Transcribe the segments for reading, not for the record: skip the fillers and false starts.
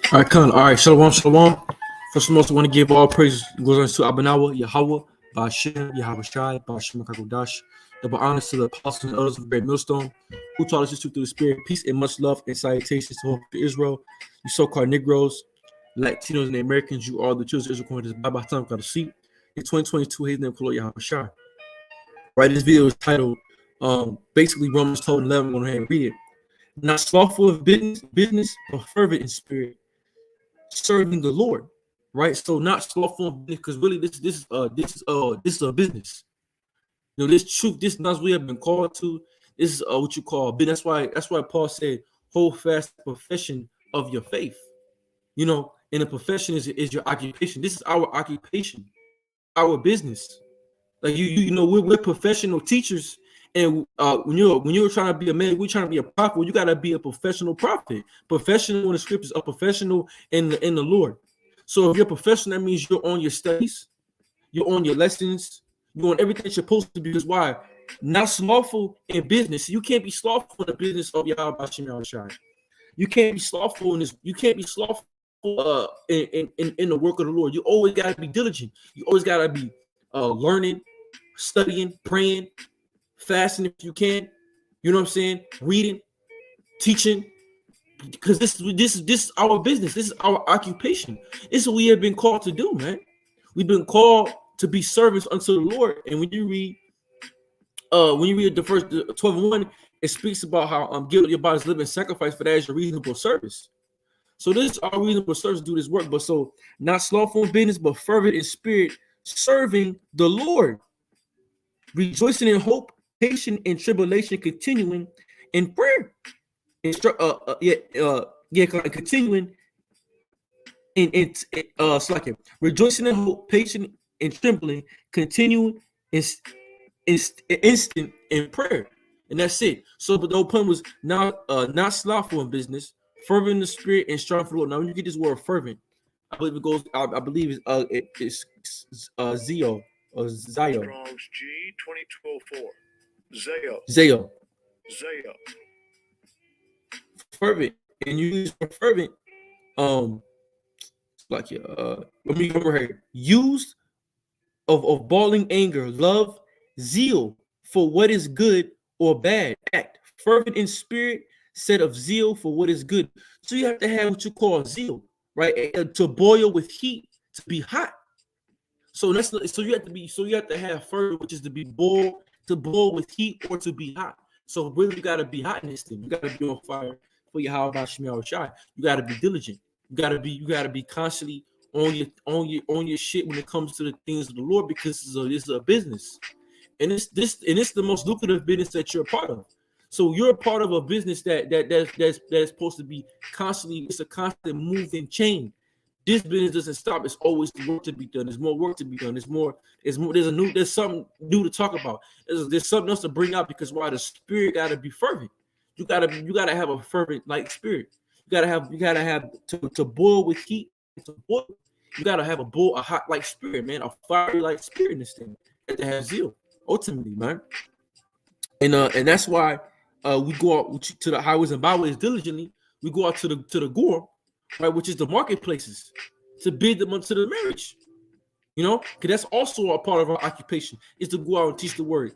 All right, Khan. All right, shalom, shalom. First and most, I want to give all praise goes to Abanawa, Yahweh, Bashem, Yahweh Shai, Bashem Kakodash. Double honors to the apostles and elders of the great millstone who taught us the truth through the spirit. Peace and much love and salutations to hope to Israel. You so-called Negroes, Latinos, and Americans, you are the children of Israel according to this Bible time got a seat. In 2022, his name called Yahweh Shai. Right, this video is titled basically Romans 12 and 11. I'm going to go ahead and read it. Not slothful of business, but fervent in spirit, serving the Lord, right? So not slothful because really this is a business. You know, this truth, this knowledge we have been called to. This is what you call business. That's why Paul said, "Hold fast the profession of your faith." You know, and the profession is your occupation. This is our occupation, our business. Like you know, we're professional teachers, and when you're trying to be a man, we're trying to be a prophet. You got to be a professional prophet, professional in the scriptures, a professional in the Lord. So if you're a professional, that means you're on your studies, you're on your lessons, you're on everything you're supposed to be. Because why? Not slothful in business. You can't be slothful in the business of Yahweh Shem Shai. You can't be slothful in this. You can't be slothful in the work of the Lord. You always got to be diligent. You always got to be learning, studying, praying, fasting if you can. You know what I'm saying? Reading, teaching, because this is our business. This is our occupation. This is what we have been called to do, man. We've been called to be servants unto the Lord. And when you read the first 12:1, it speaks about how give your body's living sacrifice, for that is your reasonable service. So this is our reasonable service to do this work. But so not slothful in business, but fervent in spirit, serving the Lord, rejoicing in hope, patient in tribulation, continuing in prayer, continuing rejoicing in hope, patient in trembling, continuing instant in prayer, and that's it. So, but the whole point was not slothful in business, fervent in the spirit, and strong for the Lord. Now, when you get this word fervent, I believe it goes. I believe it's Zeo or Zio. Strong's G 2204. Zeo. Zeo. Fervent, and you use for fervent. Let me remember here. Used of bawling anger, love, zeal for what is good or bad. Act fervent in spirit, set of zeal for what is good. So you have to have what you call zeal, right? To boil with heat, to be hot. So you have to have fervent, which is to boil with heat or to be hot. So really, you got to be hot in this thing. You got to be on fire for your how about Shemiah Shai. You got to be diligent. You got to be constantly on your shit when it comes to the things of the Lord, because this is a business, and it's the most lucrative business that you're a part of. So you're a part of a business that's supposed to be constantly. It's a constant moving chain. This business doesn't stop. It's always work to be done. There's more work to be done. There's more. There's something new to talk about. There's something else to bring out, because why? The spirit got to be fervent. You gotta have a fervent like spirit. You gotta have to boil with heat. To boil, you gotta have a hot like spirit, man, a fiery like spirit in this thing. You have to have zeal, ultimately, man. And that's why we go out to the highways and byways diligently. We go out to the gore, right, which is the marketplaces, to bid them unto the marriage. You know, because that's also a part of our occupation, is to go out and teach the word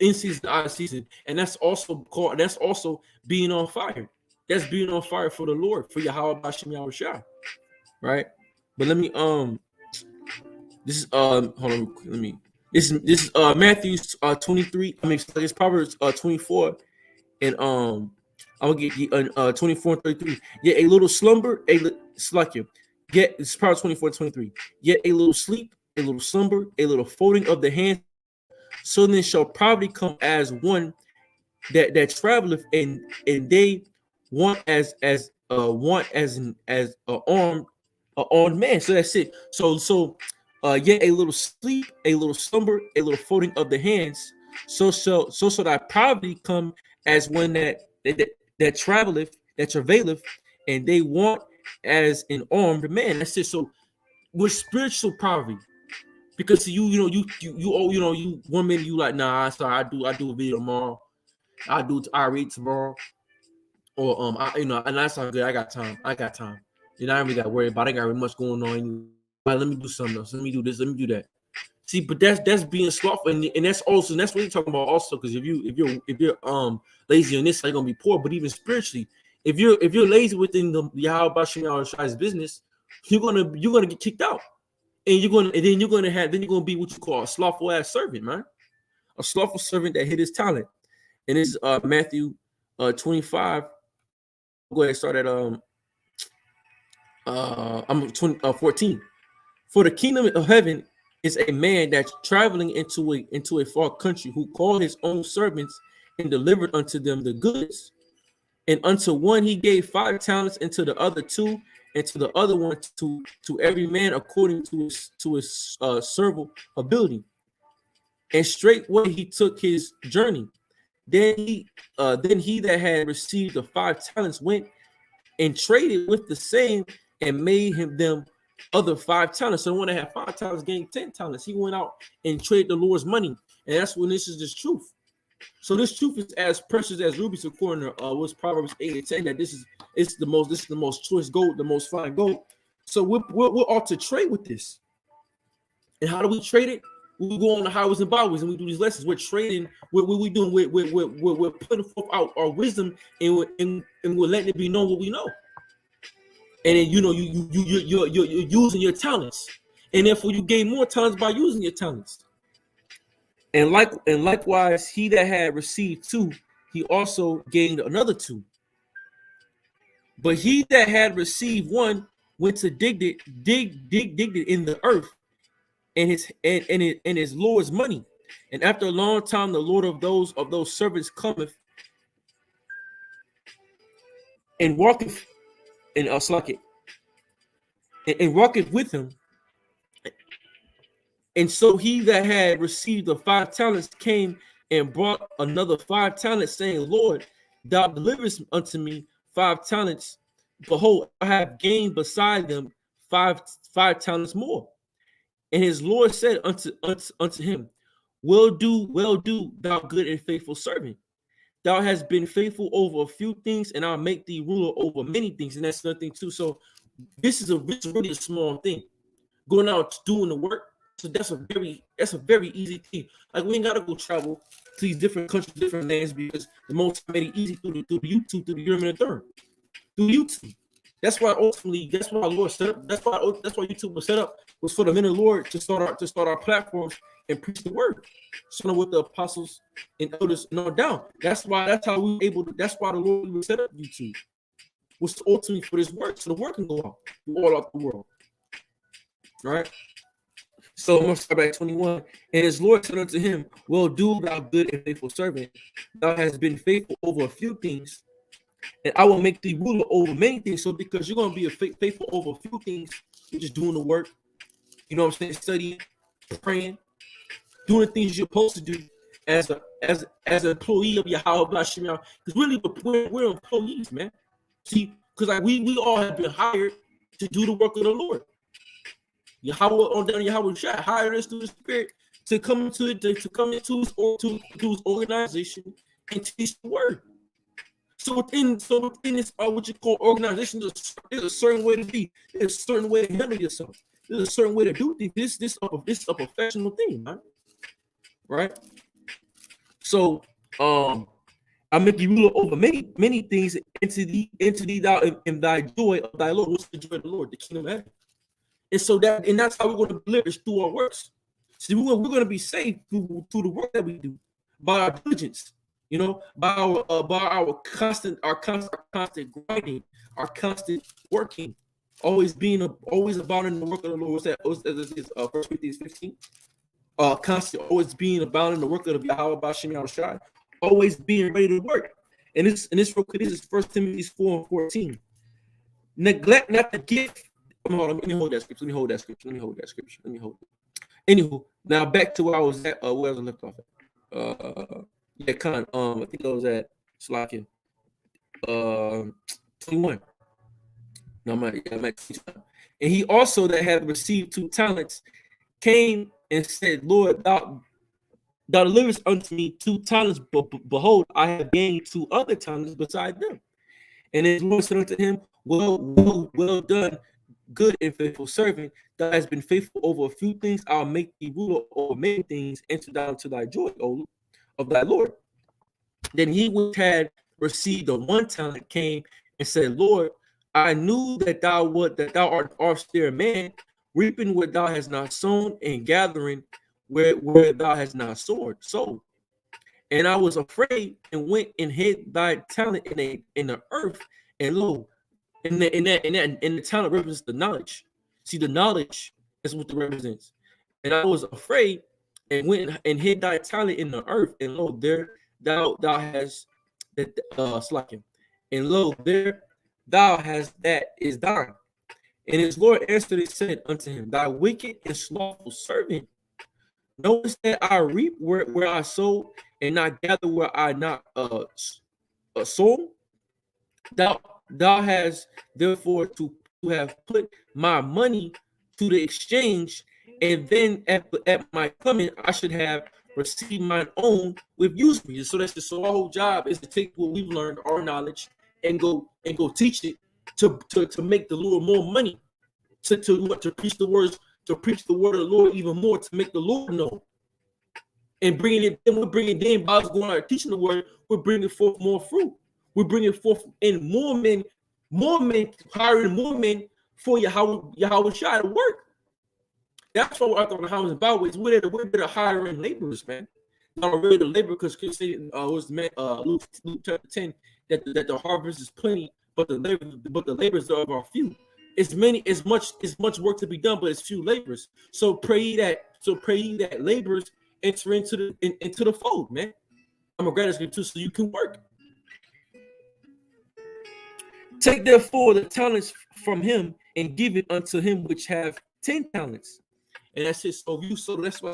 in season, out of season, and that's also being on fire. That's being on fire for the Lord, for Yahweh Bashem Yahweh Shai, right? But let me this is hold on, let me this is Matthew 23. I mean, it's Proverbs 24, and I will get you 24 and 33. Yet a little slumber, Yet it's Proverbs 24:23. Yet a little sleep, a little slumber, a little folding of the hands, so then shall poverty come as one that traveleth, and they want as a armed man. So that's it. So yet a little sleep, a little slumber, a little folding of the hands, so shall thy poverty come as one that traveleth, that travaileth, and they want as an armed man. That's it. So with spiritual poverty, because you one minute you like, nah, sorry, I do a video tomorrow, I read tomorrow, or and that's not good. I got time. You know, I really got worried about. I got really much going on. Like, let me do something else. Let me do this. Let me do that. See, but that's being slothful, and that's also, and that's what you're talking about also. Because if you're lazy on this, you're gonna be poor. But even spiritually, if you're lazy within the Yahweh Shai's business, you're gonna get kicked out, and then you're gonna be what you call a slothful ass servant, man. A slothful servant that hid his talent. And it's Matthew 25. Go ahead, start at I'm 14. For the kingdom of heaven is a man that's traveling into a far country, who called his own servants and delivered unto them the goods. And unto one he gave 5 talents, and to the other 2, and to the other one to every man according to his servant ability. And straightway he took his journey. Then he that had received the 5 talents went and traded with the same, and made him them other 5 talents. So the one that had 5 talents gained 10 talents. He went out and traded the Lord's money, and that's when this is this truth. So this truth is as precious as rubies, according to what's Proverbs 8:10. That this is the most choice gold, the most fine gold. So we're ought to trade with this. And how do we trade it? We go on the highways and byways and we do these lessons. We're trading. What we doing? We're putting forth our wisdom, and we're letting it be known what we know. And then you're using your talents, and therefore you gain more talents by using your talents. And likewise, he that had received 2, he also gained another 2. But he that had received 1 went to dig it in the earth, and his Lord's money. And after a long time, the Lord of those servants cometh and walketh and and walketh with him. And so he that had received the 5 talents came and brought another 5 talents, saying, Lord, thou deliverest unto me 5 talents. Behold, I have gained beside them five talents more. And his Lord said unto him, Well do, thou good and faithful servant. Thou hast been faithful over a few things, and I'll make thee ruler over many things. And that's another thing too. So this is really a small thing. Going out doing the work. So that's a very easy thing. Like, we ain't gotta go travel to these different countries, different lands, because the most made it easy through the YouTube, through the Urim and the Thummim, through YouTube. That's why our Lord set up. That's why YouTube was set up, was for the men of the Lord to start our platforms and preach the word, so with the apostles and elders and all down. That's why the Lord would set up YouTube, was ultimately for this work, so the word can go out all out the world. All right. So I'm gonna start back 21. And his Lord said unto him, Well do, thou good and faithful servant. Thou hast been faithful over a few things, and I will make thee ruler over many things. So because you're gonna be faithful over a few things, you're just doing the work. You know what I'm saying? Studying, praying, doing the things you're supposed to do as an employee of Yahweh. Because really we're employees, man. See, because like we all have been hired to do the work of the Lord. Yahweh Shai hired us through the Spirit to come into his organization and teach the word. So within this what you call organization, there's a certain way to be. There's a certain way to handle yourself. There's a certain way to do things. This is a professional thing, man. Right? So I make you ruler over many things into thee thou in thy joy of thy Lord. What's the joy of the Lord? The kingdom of heaven. And so that's how we're going to deliver, is through our works. See, we're going to be saved through the work that we do, by our diligence, by our constant grinding, our constant working, always abounding in the work of the Lord. What's that? 1 Corinthians 15. Constant, always being abounding in the work of the Yahweh B'Shem Yahushua, always being ready to work. And this is 1 Timothy 4:14. Neglect not the gift. Let me hold that scripture. Anywho, now back to where I was at. Where I was left off at. I think I was at Slovakia. 21. No, I'm at 22. And he also that had received 2 talents came and said, Lord, thou deliverest unto me 2 talents, but behold, I have gained 2 other talents beside them. And his Lord said unto him, well done, good and faithful servant. Thou hast been faithful over a few things. I'll make thee ruler over many things. Enter down to thy joy, O of thy Lord. Then he which had received the 1 talent came and said, Lord, I knew that thou art an austere man, reaping where thou hast not sown, and gathering where thou hast not sowed. And I was afraid and went and hid thy talent in the earth. And lo, in the talent represents the knowledge. See, the knowledge is what it represents. And I was afraid and went and hid thy talent in the earth. And lo, there thou hast that slacking. And lo, there thou hast that is thine. And his Lord answered and said unto him, Thy wicked and slothful servant. Notice that I reap where I sow, and not gather where I not sown. Thou has therefore to have put my money to the exchange, and then at my coming I should have received mine own with usury. So that's just, so our whole job is to take what we've learned, our knowledge, and go teach it to make the Lord more money, to preach the words, to preach the word of the Lord even more, to make the Lord know. And bringing it, then we're bringing, then Bob's going out teaching the word, we're bringing forth more fruit. We're bringing forth in more men, hiring more men for Yahweh Shai to work. That's what I thought the house about was we're there to hiring laborers, man. Not really the labor, because was Luke chapter 10 that the harvest is plenty, but the laborers are few. As much work to be done, but it's few laborers. So pray that laborers enter into the fold, man. I'm a gratitude too, so you can work. Take therefore the talents from him and give it unto him which have 10 talents. And that's it. So that's why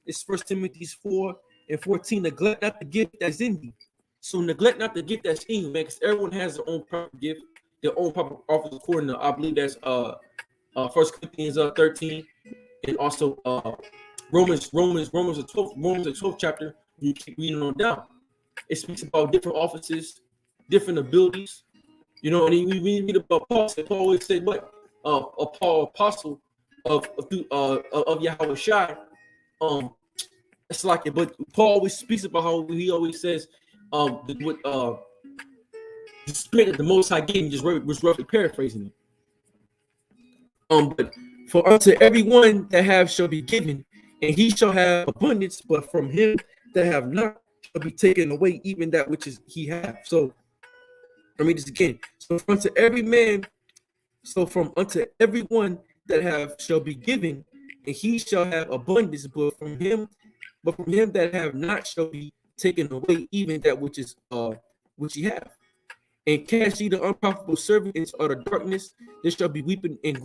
it's 1 Timothy 4:14. Neglect not the gift that's in thee. So neglect not the gift that's in you, man, because everyone has their own proper gift, their own proper office, according to, I believe that's 1 Corinthians 13, and also Romans the 12th chapter. You keep reading on down. It speaks about different offices, different abilities. You know, and we read about Paul. Paul always said, "What? Paul, apostle of Yahweh Shai." It's like it, but Paul always speaks about how he always says, the spirit that the Most High gave him, just was roughly paraphrasing it. But for unto everyone that have shall be given, and he shall have abundance, but from him that have not shall be taken away even that which is he have. So let me read this again. So from unto everyone that have shall be given, and he shall have abundance, but from him that have not shall be taken away even that which is which he have. And cast ye the unprofitable servant into utter darkness. There shall be weeping and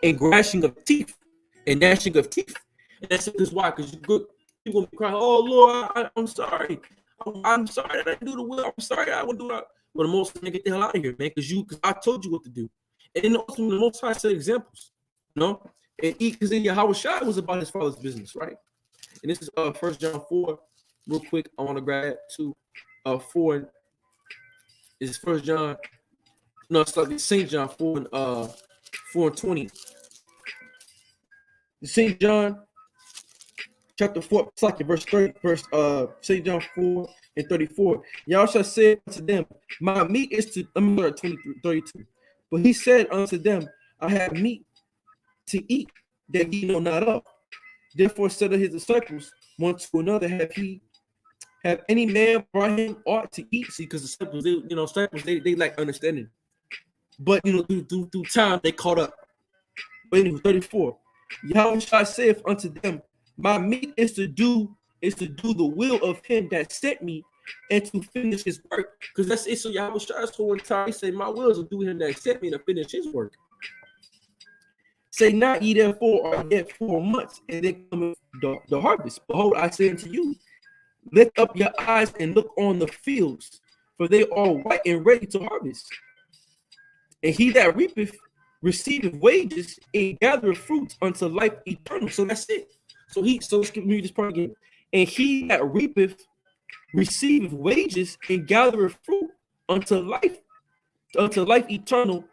gnashing of teeth, and gnashing of teeth. And that's because why? Because you're people be crying, "Oh Lord, I'm sorry. I'm sorry that I didn't do the will. I'm sorry I wouldn't do that." But the most High, get the hell out of here, man, because I told you what to do. And then ultimately, the Most High set examples, you know. And because then Yahweh Shai was about his father's business, right? And this is 1 John 4, real quick. I want to grab to 4. Is 1 John? No, it's like St. John 4:20. St. John chapter 4, it's like verse 30, St. John 4:34. Y'all shall say unto them, my meat is to, let me go to 32. But he said unto them, I have meat to eat that ye know not of. Therefore said of his disciples one to another, have any man brought him aught to eat? See, because disciples, they like understanding. But through time they caught up. But anyway, 34. Yahweh Shai saith unto them, my meat is to do the will of him that sent me, and to finish his work. Because that's it. So Yahweh Shai's whole entire, he said, my will is to do him that sent me, to finish his work. Say not ye therefore are yet 4 months, and then cometh the harvest. Behold, I say unto you, lift up your eyes and look on the fields, for they are white and ready to harvest. And he that reapeth receiveth wages and gathereth fruits unto life eternal. So that's it. So let's give me this part again. And he that reapeth receiveth wages and gathereth fruit unto life eternal,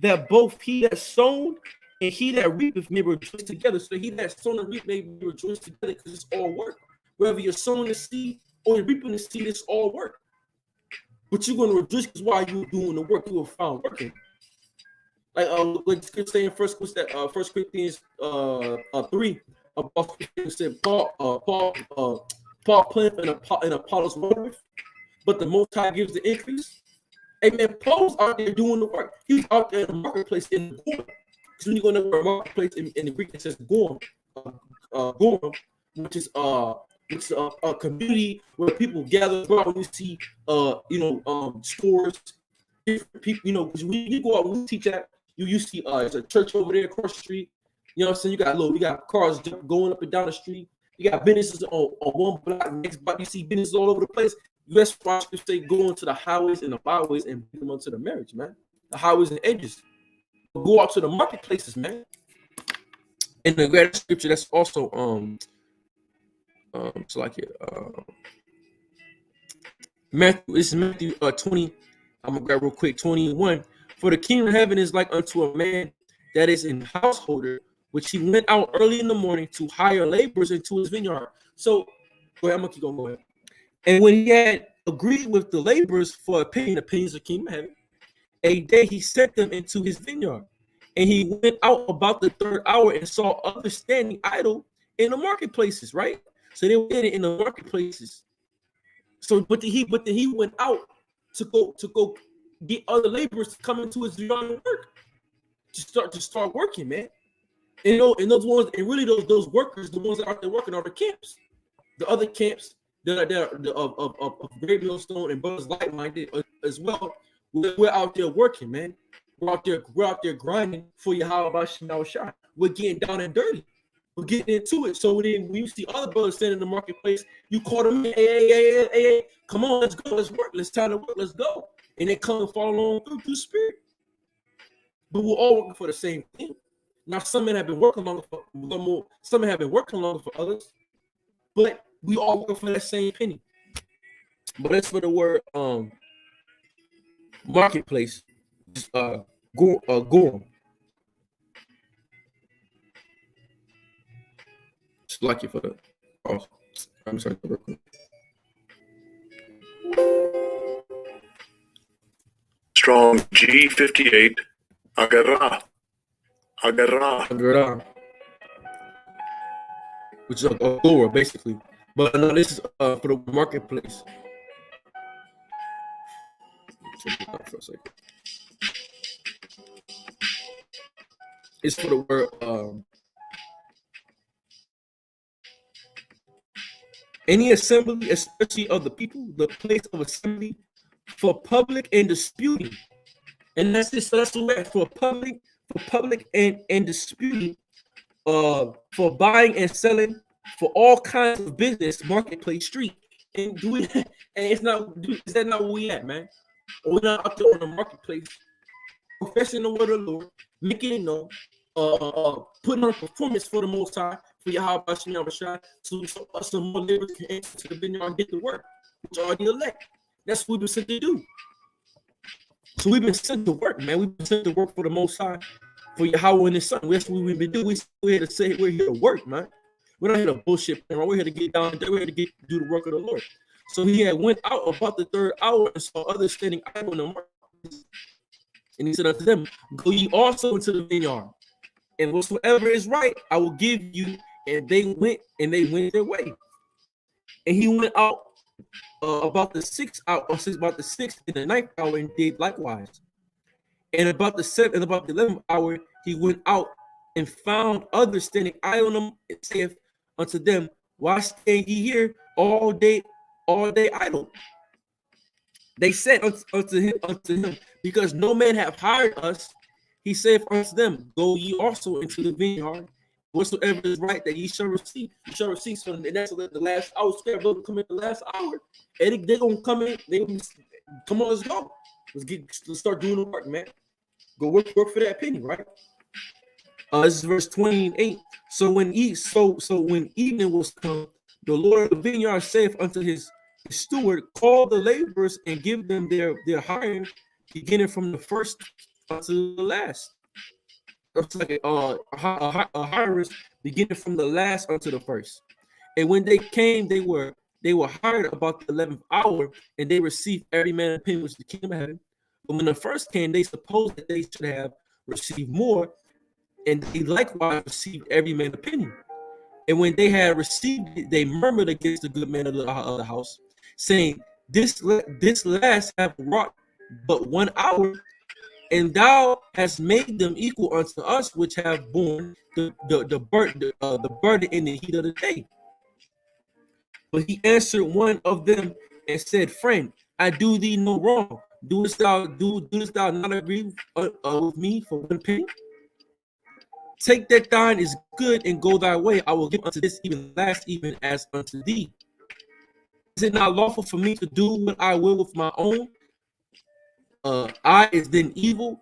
that both he that sown and he that reapeth may rejoice together. So he that sown and reap may rejoice together, because it's all work. Whether you're sowing the seed or you're reaping the seed, it's all work. But you're going to rejoice because while you're doing the work, you will find working. Like scripture saying First Corinthians 3, Paul said Paul planted and Apollos watereth, but the Most High gives the increase. Amen. Paul's out there doing the work. He's out there in the marketplace in the gorm. So when you go to the marketplace in the Greek, it says gorm, which is a community where people gather around. You see, stores, different people. You know, when you go out and you teach at, you see it's a church over there across the street. You know what I'm saying? You got cars going up and down the street. You got businesses on one block, next block. You see businesses all over the place. U.S. Scripture say go into the highways and the byways and bring them onto the marriage, man. The highways and edges. Go out to the marketplaces, man. And the great scripture that's also Matthew. This is Matthew 20. I'm gonna grab real quick 21. For the kingdom of heaven is like unto a man that is an householder, which he went out early in the morning to hire laborers into his vineyard. So go ahead, I'm gonna keep on going. And when he had agreed with the laborers for a penny, the pennies of the kingdom of heaven, a day he sent them into his vineyard. And he went out about the third hour and saw others standing idle in the marketplaces, right? So they were in the marketplaces. So, but then he went out to go get other laborers to come into his vineyard and work, to start working, man. And those ones, and really those workers, the ones that are out there working, are the camps, the other camps that are of Great Millstone and Brothers Like-Minded as well. We're out there working, man. We're out there grinding for Yahweh Shai. We're getting down and dirty. We're getting into it. So then when you see other brothers standing in the marketplace, you call them in, hey, come on, let's go, let's work, let's time to work, let's go. And they come and follow on through spirit. But we're all working for the same thing. Now, some men have been working longer for some men have been working longer for others, but we all working for that same penny. But that's for the word marketplace. Gorm. Just like it for the. Oh, I'm sorry. Strong G58. Agarra. Which is Agora, basically. But no, this is for the marketplace. Check it out for a second. It's for the word any assembly, especially of the people, the place of assembly for public and disputing. And that's this. So that's the word for public and disputing, for buying and selling, for all kinds of business, marketplace, street. And is that not where we at, man? We're not out there on the marketplace, professing the word of the Lord, making it known, putting on a performance for the Most High, for Yahweh Shai, so some more laborers can enter to the vineyard and get the work, which are the elect. That's what we've been sent to do. So we've been sent to work, man. We've been sent to work for the Most High, for Yahweh and His Son. That's what we've been doing. We're here to say we're here to work, man. We're not here to bullshit, man. We're here to get down there. We're here to do the work of the Lord. So he had went out about the third hour and saw others standing idle in the market. And he said unto them, go ye also into the vineyard, and whatsoever is right, I will give you. And they went their way. And he went out about the sixth and the ninth hour, and did likewise. And about the 11th hour, he went out and found others standing idle in them, and saith unto them, why stand ye here all day idle? They said unto him, because no man have hired us. He saith unto them, go ye also into the vineyard, whatsoever is right that ye shall receive. You shall receive. So that's the last hour. They'll come in the last hour, and they're gonna come in. They gonna come on. Let's go. Let's start doing the work, man. Go work for that penny, right? This is verse 28. So when evening was come, the Lord of the vineyard saith unto his the steward call the laborers and give them their hire, beginning from the first unto the last. It's like a hirist beginning from the last unto the first. And when they came, they were hired about the 11th hour, and they received every man a penny, which the kingdom of heaven. But when the first came, they supposed that they should have received more, and they likewise received every man a penny. And when they had received it, they murmured against the good man of the house, saying, This last have wrought but 1 hour, and thou hast made them equal unto us, which have borne the burden in the heat of the day. But he answered one of them and said, Friend, I do thee no wrong. Doest thou not agree with me for 1 penny? Take that thine is good and go thy way. I will give unto this even last, even as unto thee. Is it not lawful for me to do what I will with my own? I is then evil.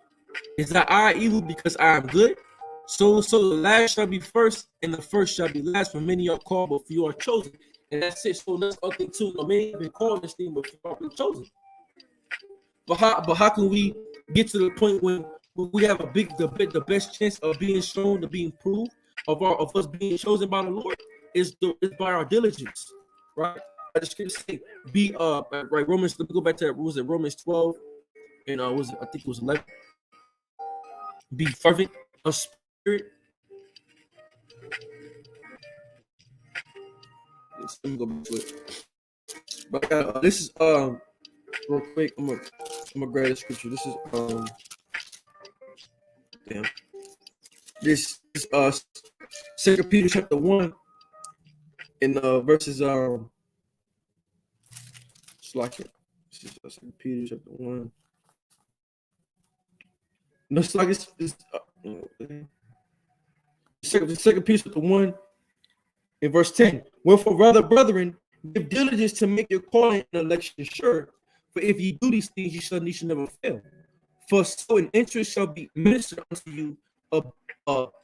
Is that I evil because I am good? So the last shall be first, and the first shall be last. For many are called, but few are chosen. And that's it. So that's other thing too. Many have been called this thing, but few are been chosen. But how can we get to the point when we have the best chance of being shown, to being proved of us being chosen by the Lord is by our diligence, right? I just can say be right Romans. Let me go back to that. Was it Romans 12 and I think it was 11. Be fervent of spirit. Let me go back to it. But this is real quick. I'm gonna grab the scripture. This is damn. This is 2 Peter chapter 1 and verses it's like it. This is 2 Peter chapter 1. No, it's like it's 2 Peter chapter 1 in verse 10. Wherefore, rather, brethren, give diligence to make your calling and election sure. For if you do these things, you shall never fail. For so an interest shall be ministered unto you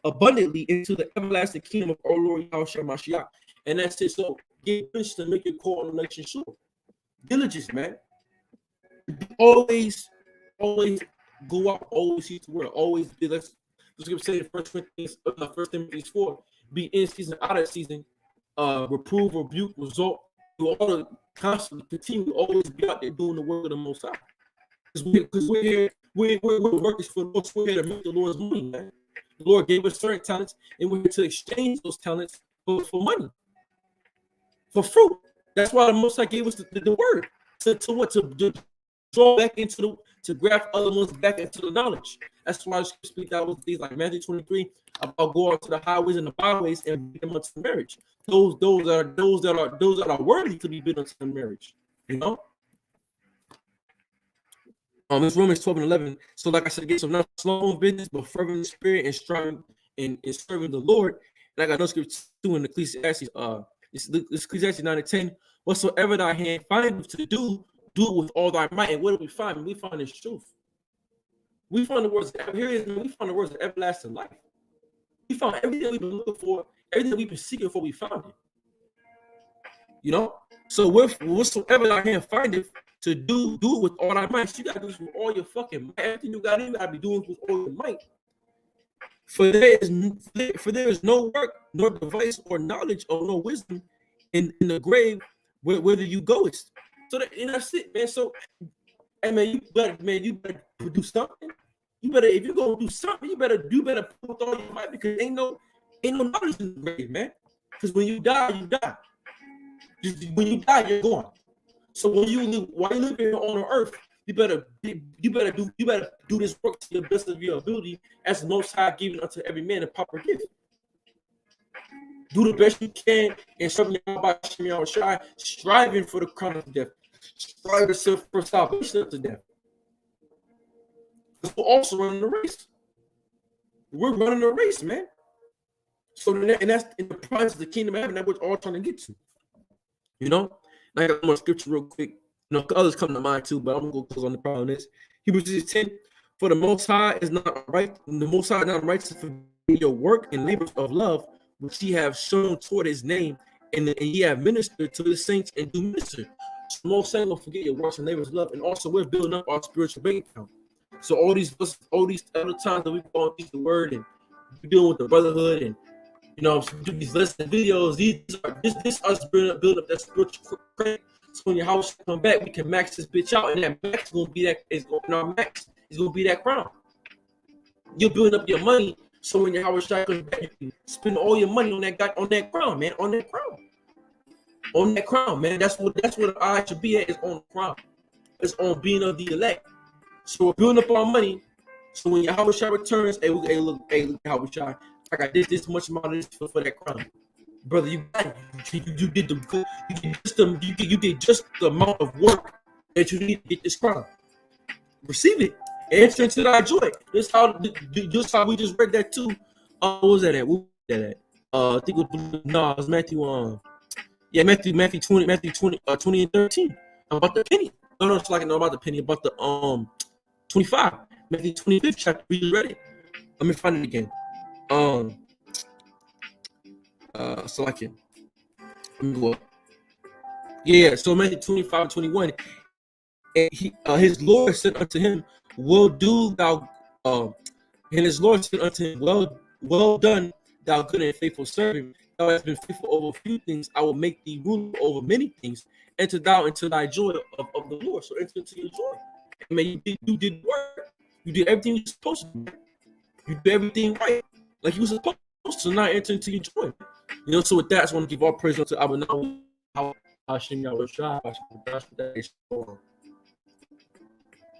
abundantly into the everlasting kingdom of our Lord Yahushua Mashiach. And that's it. So give diligence to make your call and election sure. Diligence, man. Always go out, always teach the word, always be. Let's say in 1 Timothy 4, be in season, out of season, reprove, rebuke, result. You ought to constantly continue, always be out there doing the work of the Most High. Because we're here, we're workers for the Lord. We're here to make the Lord's money, man. The Lord gave us certain talents, and we're here to exchange those talents for money, for fruit. That's why the Most High gave us the word to draw back into to graft other ones back into the knowledge. That's why I speak out with things like Matthew 23 about go out to the highways and the byways and bring them unto marriage. Those that are worthy to be bid unto the marriage. You know. It's Romans 12 and 11. So, like I said, again, so not slow in business, but fervent in spirit and striving and serving the Lord. And I got no scripture too in Ecclesiastes. It's Ecclesiastes 9 and 10. Whatsoever thy hand findeth to do it with all thy might. And what do we find? We find this truth. We find the words. We find the words of everlasting life. We found everything we've been looking for, everything we've been seeking for. We found it. You know. So whatsoever thy hand findeth to do it with all thy might. You gotta do this with all your fucking might. Everything you gotta be doing with all your might. For there is no work, nor device, or knowledge, or no wisdom in the grave whether you goest. So that's it, man. So, hey, man, you better do something. You better, if you're gonna do something, you better put all your might, because ain't no knowledge in the grave, man. Because when you die, you die. When you die, you're gone. So while you live here on earth, you better do this work to the best of your ability, as the Most High given unto every man a proper gift. Do the best you can and serving Yahushua, striving for the crown of death, striving for salvation to death. We're also running the race. We're running a race, man. So that's in the prize of the kingdom of heaven that we're all trying to get to. You know, I got more scripture real quick. You know, others come to mind too, but I'm gonna go close on the problem this. Hebrews 10. For the Most High is not right. The Most High is not righteous for your work and labors of love, which ye have shown toward His name, and ye have ministered to the saints and do minister. Small saying, don't forget your works and neighbor's love. And also, we're building up our spiritual bank account. So all these other times that we go and teach the word and we're dealing with the brotherhood and do these lesson videos. This us building up that spiritual credit. So when your house come back, we can max this bitch out, and that max is gonna be our max is gonna be that crown. You're building up your money, so when your house comes back, you can spend all your money on that crown, man, on that crown, man. That's what the eye should be at, is on the crown. It's on being of the elect. So we're building up our money. So when your house returns, look, house, I got this much amount of this for that crown. Brother, you got it. You did the good. You did just the amount of work that you need to get this crown. Receive it. Enter into thy joy. This how we just read that too. What was that at? What was that at? I think it was Matthew. Matthew 20 and 13 about the penny. No, it's like about the penny, about the 25. Matthew 25th chapter. We just read it. Let me find it again. So I can go up. Yeah, so Matthew 25 and 21. And his Lord said unto him, Well done, thou good and faithful servant. Thou hast been faithful over few things. I will make thee ruler over many things. Enter thou into thy joy of the Lord. So enter into your joy. I mean, you did work. You did everything you were supposed to do. You did everything right, like you were supposed to. Now enter into your joy. So with that, I just want to give all praise unto Abba. Now, Hashem Yahweh Shai,